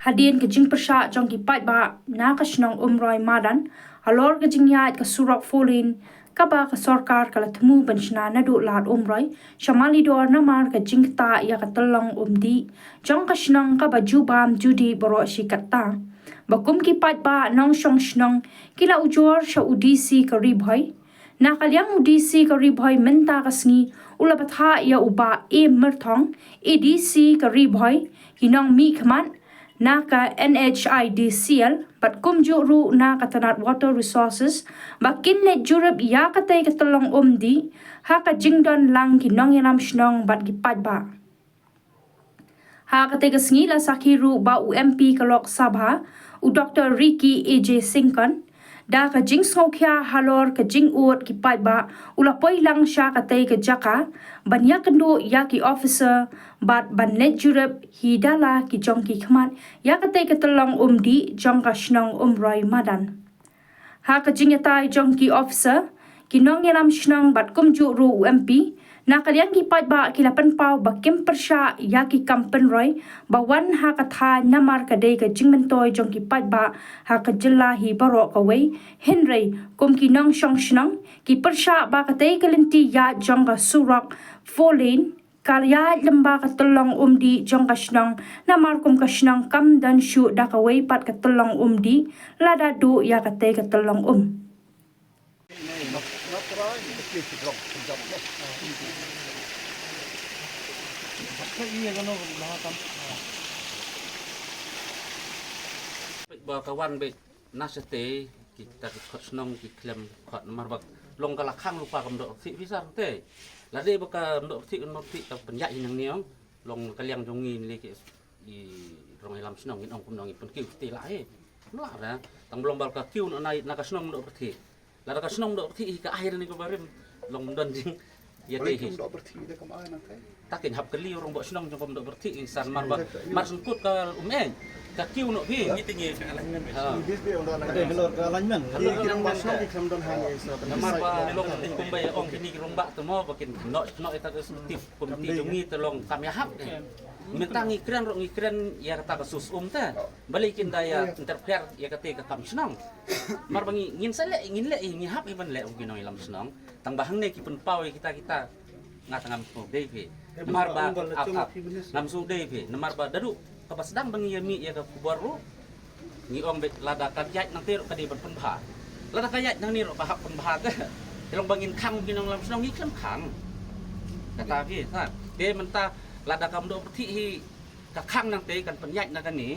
hadien ke jing persha jong ki pai ba na ka shnong umroi madan halor ke jing yat ka surok folin kaba ka sarkar kala thmu banchna na do lat umroi shamali dor na mar ka jing ta ya ka tolong umdi jong ka shnong ka ba jubam judi boro shi katta bakum ki pai ba nong shong shnong kila ujor sha udisi ka ribhoi na kalyang udisi ka ribhoi menta ka sngi ula patha ya uba e merthong edc ka ribhoi hinong mi khman na ka NHIDCL bat kum juru na ka tanat water resources bakin le jurup ya ka tay ka tolong umdi ha ka jingdon lang kinong yanam shnong bat gipat ba ha ka tay ka sngi la sakhiru ba UMP ka lok sabha u Dr. Ricky AJ Singkon da ka jing sokya halor ka jing ut ki pai ba ula poi lang sha ka tay ka jaka banya kendo ya ki officer bat ban net jurup hidala ki jong ki khmat ya ka tay ka tolong umdi jong ka shnong umroi madan ha ka jing yatai jong ki officer ki nong yalam shnong bat kum ju ru UMP na kalyang ki pai ba ki lapan pau ba kim persha ya ki kampen roi ba wan ha ka tha namar ka dei ka jing mentoi jong ki pai ba ha ka jilla hi baro ka wei henry kum ki nong shong shnong ki persha ba ka dei ka lenti ya jong ka surak folin kalya lamba ka tolong umdi jong ka shnong namar kum ka shnong kam dan shu da ka wei pat ka tolong umdi lada do ya ka dei ka tolong ba kawan be nasete kita khot snong ki klem khot mar bak long kala khang lupa kam do si visa te la de baka do si no si ta penya yang niong long kaliang jongi ni ke di rong lam snong in ong kum nong pun ki te la he la ra tang belum bal ka kiu no nai na ka snong do berti la ka snong do berti ka akhir ni ko barim long don jing ya te hi do berti de kam ai na kai takin hap kali orang bo snong jong do berti insan mar ba mar sungkut ka ka kiu no bi ni tingi bis be onda na Ada helor ke alignment. kirang ba snong ikam don han isa mar ba long tin kum bay ong kini rong ba tu mo bakin no eta tip kum ti jongi telong kami hap mentangi kren rong ikren ya kata kasus ta balikin daya interfere ya kata ka kam snong mar bangi ngin sale ngin le ngi hap iban le ong kinong ilam snong tang bahang ne ki pun pau kita ngatangam so devi mar ba ngam so devi mar ba dadu kapas dang bangi yami ya ka kubaru ni ong bet lada kajat nang tiro kadi berpenbah lada kajat nang niro bahak penbah ke telong bangin khang kinong lam snong ni klem khang kata ki ha de menta lada kam do peti hi ka khang nang te kan penyat nang kan ni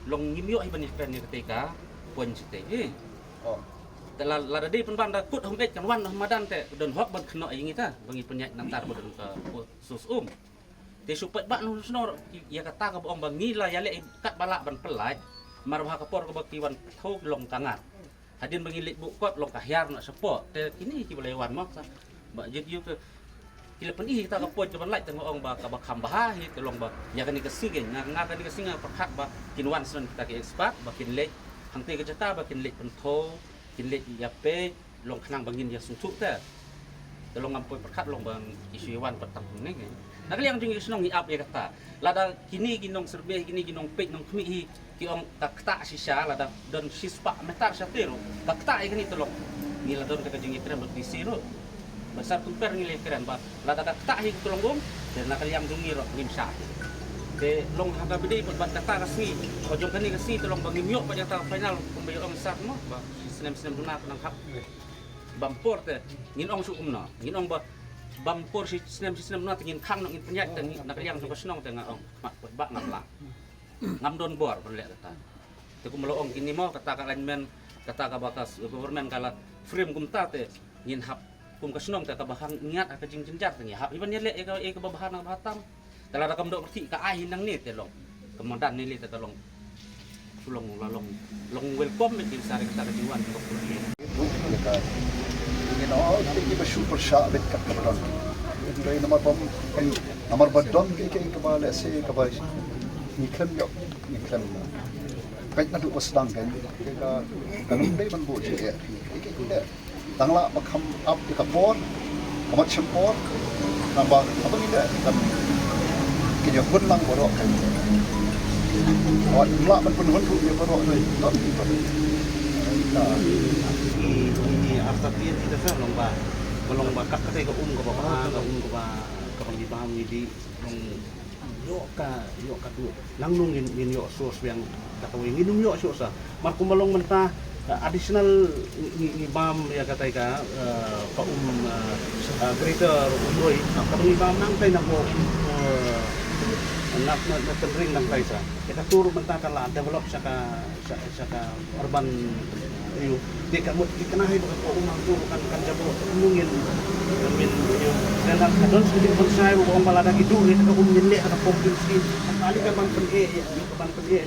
long ngimyo hi bani pen ni ketika pon site hi ohแต่ละระดับเป็นบ้านกุดหงเด็กกันวันมาดันแต่เดินฮอกบันขนอยอย่างงี้ท่าบางทีเป็นใหญ่น้ำตาบนสุสแต่สุดบ้านนู้นสนออยากตากับบองบางงี้ละยาเละกัดบาละบันเปล่ายมาราคาปอร์กับบางทีวันทุกลงกังอ่ะหาดินบางทีเล็กบุกก็ลงกะยาร์น่ะสปอร์แต่ที่นี่กี่บริวารมั้งซะบางยุคกี่ละเป็นอีkitaกับปอร์จะบรรลัยแต่องบางกับคำบ้าฮิตลงบางอยากกันนี่ก็ซื้อกันงากันนี่ก็ซื้องาประคับบางกินวันส่วนkita ke ekspatบางกินเล็กทางเตก็จะตาบางกินเล็กเป็นโทกินเล็กยาเป้ลงขนังบางยินยาสุนทุกแต่ลงงำปวยประคัดลงบางอิสุวันประตังนี่ไงนักเลี้ยงจึงสนองอีอับเอกตาลาดากินนี่กินนองเสร์เบกินนี่กินนองเป็ดนองขมิฮีกิองตักตาสิชาลาดาดอนชิสปะเมตาชาเตโรตักตาอีกนี่ตลกนี่ลาดอนกระจึงikram di siro besar kumper ngile keren ba lada tak tak hi tulong gum dan nak liam dungi ro ngim sa te long haga bide bat kata kasi ojong kani kasi tulong bangim yo pa jata final kumbayo ang sat mo ba sinem duna nang hap bampor te ngin ong su kumna ngin ong ba bampor si sinem duna ngin khang ngin penyat te nak liam so kasnong te nga ong ba ngam la ngam don bor berle kata te kumlo ong kini mo kata ka lineman kata ka bakas government kala frame kumta te ngin hap kum kasnong ta kabahang ingat ka jing jenjat ni hap iban le e ka babahan ng batam tala rakam do berti ka ahin nang ni te long kemudian ni te tolong sulong long welcome di sare kita ka jiwan ko ni you know tiki ba super shot bit kat ka badon dai namar badon ke ka ba le se ka ba ni klem na kai na du pasdang kan ka kanung dai ban bo je ke ke tangla bakam up di kapor amat sempor nambah apa ni dah kan kinyo gun lang borok kan Awak melak penuh tu dia baru tu. Tak. Ini apa dia kita sah lomba kat kata ke ke bapa ke ke pengibam di yok ka tu langnung in yok sos yang kata ini nung yok sos mar kumalong mentah additional ngibam ya kata ka greater umroi ka pengibam nang tay na ko nak tendring nang tay sa kita turu mentah kala develop saka urban you di kenahi ko umang turu kan jabo nungin min dan adon sedikit persai ko ang balada ki duri ka umnile ka kompinsi ali ka bang pen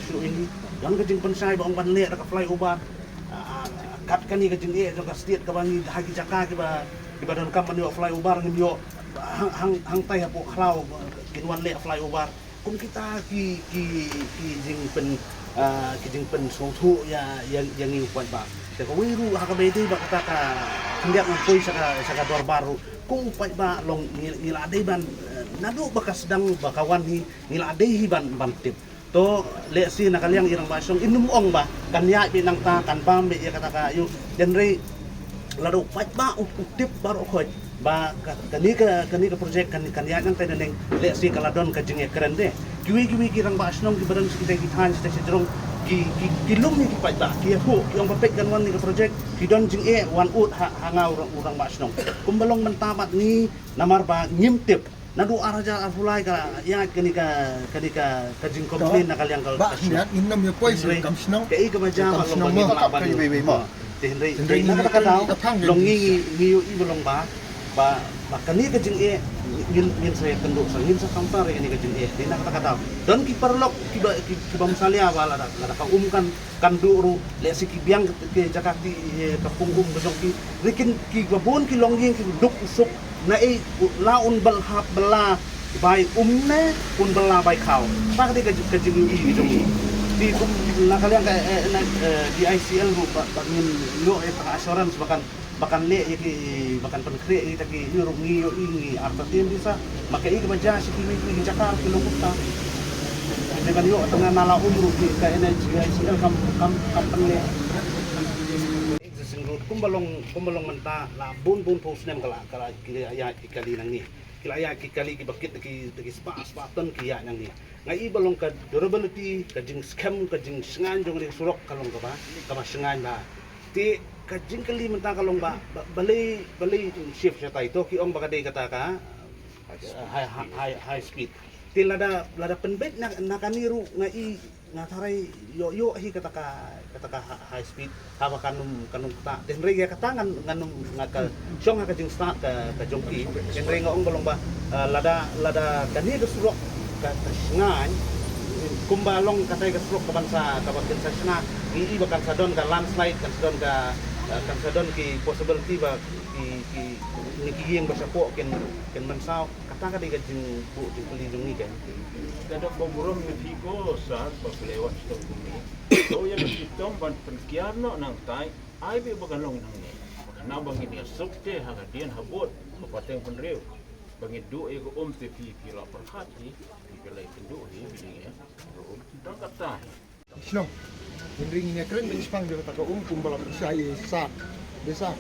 show ini dan ka jing pensai ba ang banle ka fly over kat kani ka jing ka state ka bang hagi jaka ki ba don kam yo fly over ngim yo hang tai ha po khlau kinwan le fly over kung kita ki jing pen so thu ya yang ni kuat baแต่ก็วิรู้หากไม่ได้บักตากาเรียกมันคุยสักดอร์บารุกูไปบ้าลงนิลาได้บันนาดูบักsedang bakawan hi nila ada hi ban tip to lesi nak kaliang irang basong inum ong ba kan ya binang ta kan pam be ya kata ka yu genre lalu pat ba tip baru khoj ba kani ka project kan ya nang teneng lesi kaladon ka jing keren de kiwi kirang basong ki badan kita tan sta jerong ki lum ni ki pat ba ki ho yang papek kan wan ni ka project ki don jing wan ut hanga urang basong kumbalong mentabat ni namar ba ngimtip nadu araja afulai ka ya kani ka jing komplain na kalyang kal ba niat innam yo pois kam snong ke ka majama long mo ka kay bebe mo Henry nakakataw long ngi i bolong ba kani ka jing ngin saya kendo sa ngin sa kampar ini ka jing di nakakataw don ki perlok ki bamsalia wala da ka umkan kanduru le si ki biang ke jakati ka pungum besok ki rikin ki babon ki longging ki duk usuk na laun belhap bela bai umne un bela bai kau pak di ka jing i di kalian di ICL bagin yo assurance bahkan le bahkan penkre taki yurung ngiyo ingi artatin bisa maka i kebaja si kimi ki Jakarta ki Lombok dengan yo tengah nala umru ki ka energy ICL kam penle kumbalong menta la bun posnem kala ya kali nang ni kila ya kali ki bakit ki spa-ton ki ya nang ni ngai balong ka durability ka jing scam ka jing sengan jong ni surok kalong ka ba sengan ba ti ka jing kali menta kalong ba balai shift sa tai to ki ong bakade kata ka high speed ti lada penbet na kaniru ngai ngatarai yo hi kata ka high speed haba kanum ta den rega katangan nganum ngaka syong ka jing start ka jongki den rega ong balong ba lada kani ka surok ka ngan kumbalong katay ka surok ka bansa sna i bakan sa don ka landslide kan sa don ki possibility ba ki nikiyeng ba sa po ken mansaw katang ka di ka jing bu jing pelindung ni kan kada pemurung Mexico saat berlewat stok bumi. So yang kita ban penkiarno nang tai, ai be bagalong nang ni. Kana bangin dia sukte hangadian habot mapateng penriu. Bangin du ego te pi la perhati, pi pelai pendu ni bini ya. Dan kata snong ring ni keren di spang dia kata kumbala saya sat desa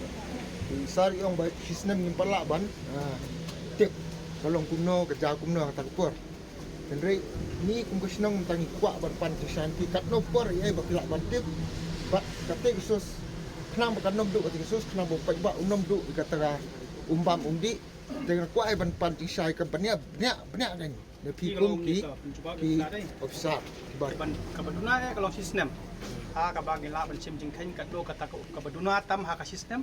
sari ong ba hisnem ni palaban tip kalong kuno kerja kuno kata kupur Henry ni kung kasnong tangi kwa ban pan santi kat no por ai bakla ban tip ba kate khusus knam kan nom du kate khusus knam bo pai ba unom du kata umbam umdi dengan kwa ai ban pan sai kan pania kan de pi kum ki ofsar ba kabaduna kalau sistem ha ka bagi la ban chim jing khen ka do kata ka baduna tam ha ka sistem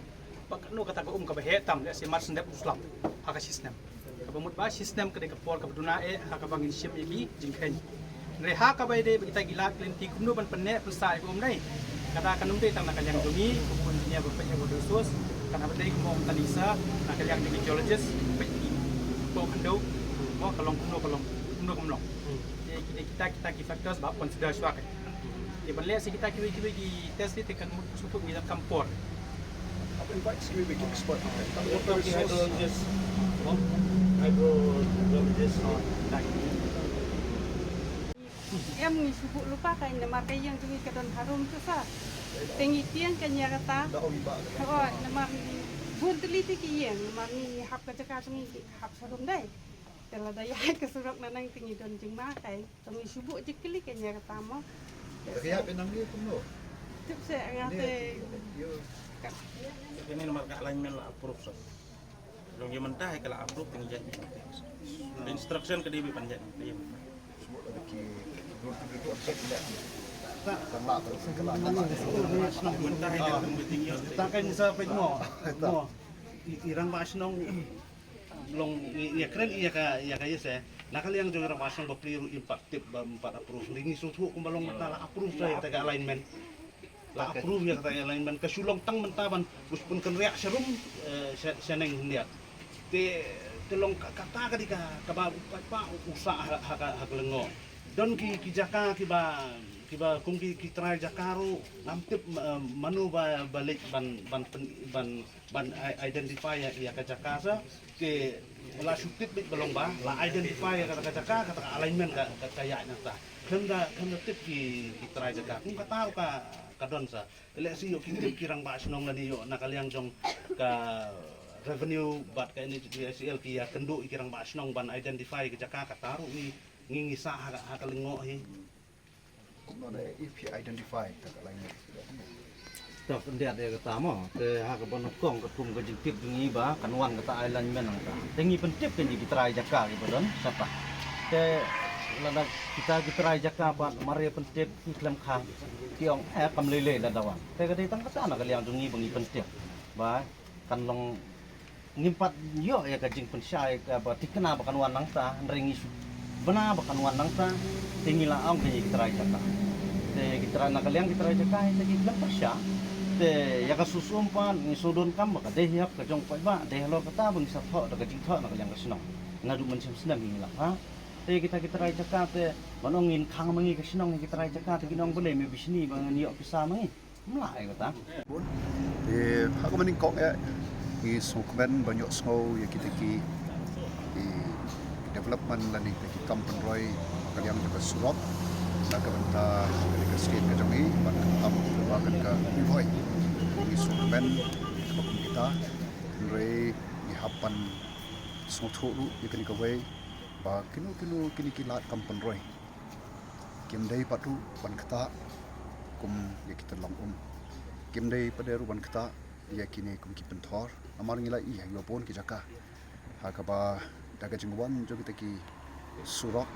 pak no kata ka ka he tam le si mar sendep uslam ha ka sistem kabamut ba sistem ka de ka por ka baduna ha ka bangin sim ibi jing khen re ha ka bai de kita gila klen ti kumno ban penne pesai ko umnai kata kanum de tam na kalyang dungi kupun nya ba pe bo sus kana ba de ko mong tanisa na kalyang de geologist pe po kando mo kalong kumno kumlong kita ki factors ba consider swak di ban le si kita ki test di tekan supuk ni kampor apa invite sini we export hydrologist em ngi subuh lupa kain namar kay yang tungi kadon harum tu sa tengi tiang kanya kata oh namar bun teliti ki yang namar ni hap ka caka tungi hap sarum dai tela daya ke surok nanang tingi don jeng ma kai tungi subuh jekili kanya kata mo Kaya pinang dia kuno. tip se ngate Ini nomor kat alignment lah approve so. Long yang mentah kalau approve tinggi jadi. Instruction ke dia panjang. Semua lagi dua set dah. Kena segala Mentah yang lebih tinggi. Takan sa pet mo. Irang basnong long iya keren iya ka yese. Nakali yang jong irang basnong bapliru impact tip empat approve. Ringi sutu kumbalong mata approve saya kata alignment. La approve ya kata alignment kasulong tang mentaban buspun kan reak serum seneng hendiat. Te long kata ka dika ka pa usaha hak lengo. Don ki jaka kiba kung ki try jakaru namtip manu balik ban identify ya ka jakasa ke la sutit bit balong ba la identify ya ka jaka kata alignment ka kaya nata kanda tip ki try jaka kung kataw ka kadon sa ele siyo ki tip kirang basnong na niyo nakaliang jong ka revenue bat ka ini SL ki ya kendo kirang basnong ban identify ka jaka kataru ni ngingisa hakalingo hi kuno ada EP identify tak lain. Tak pendiat dia kata mo, ke hak bonokong ketum ke jengtip dengi ba kanwan kata alignment nang ta. Dengi pentip kan kita try jaka ki bodon siapa. Ke lada kita try jaka ba mari pentip ki klem khang kiong kam lele la dawan. Te ka ditang kata nak liang dengi bengi pentip. Ba kan long ngimpat yo ya ka jeng pensyai ka ba tikena ba kanwan nang ta ringi benar ba kanwan nang ta tinggi la ang ki try jaka. Te kita nak liang kita try jaka te ki klem persya. Te ya ka susumpan ni sudun kam ka deh yap ka jong pai ba deh lo kata bang sa tho da ka jing tho nak yang ka senong ngadu men sem senam ni la ha te kita rai jaka te manongin khang mangi ka senong kita rai jaka te kinong bele me bisni bang ni op pisa mangi mlai kata Aku mending kok ya di sukmen banyak snow ya kita ki di development lah ni kita kampung roy kalian juga surok nak benta ke state ke jangi ban am bahkan ke boy di sukmen kita roy di hapan snow lu ya kini kawai ba kini kilat kampung roy kim dai patu ban kata kum ya kita long kim dai pada ruban kata ya kini kum ki pentor amar ngila iya yo pon ki jaka hakaba daga jingwan jo kita ki surok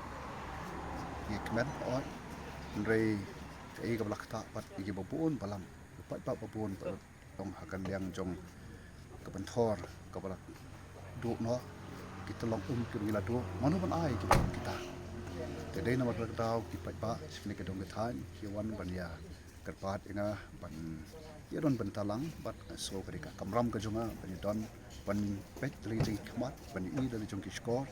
ya kemen oi ndrei ei gablak ta pat ki babun balam pat babun tong hakan liang jong ke pentor gablak du no kita long ki ngila du manu ban ai kita tedai nama bertau ki pat ba sini ke dong ketan hiwan ban ya kerpat ina ban ya don bentalang bat so kadika kamram ka junga ban don ban pet li khmat ban i dan jong ki score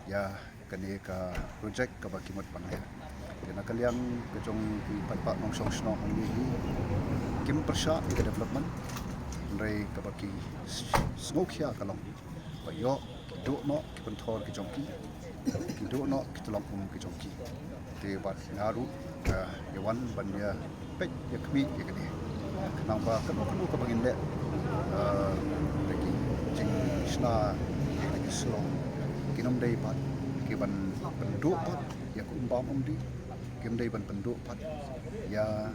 ya kane ka project ka bakimat panaya kena kalian ka jong ki pat nong song sno ang ni kim persya ka development rei ka baki smoke ya kalong ba yo do no ki pentor ki jong ki do no ki tolong ki jong ki te bat ngaru ka yawan ban ya pet ya kami ya kene kenapa kenapa ka bangin le lagi jing sna lagi slow kinom dai pat ki ban penduk pat ya kumbam di kim dai ban penduk pat ya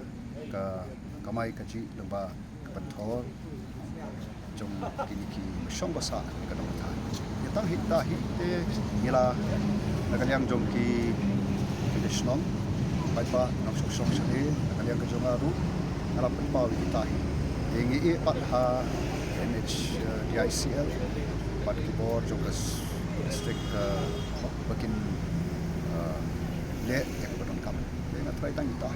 ka kamai kaji leba ka pentor jong kini ki syong basa ka dong ta ya tang hit te ngila nakaliang jong ki snong pai pa nong syong sale nakaliang ka jong aru alam pau kita ini pat ha NH DICL pat kibor juga district bakin le yang berangkap dengan try tang kita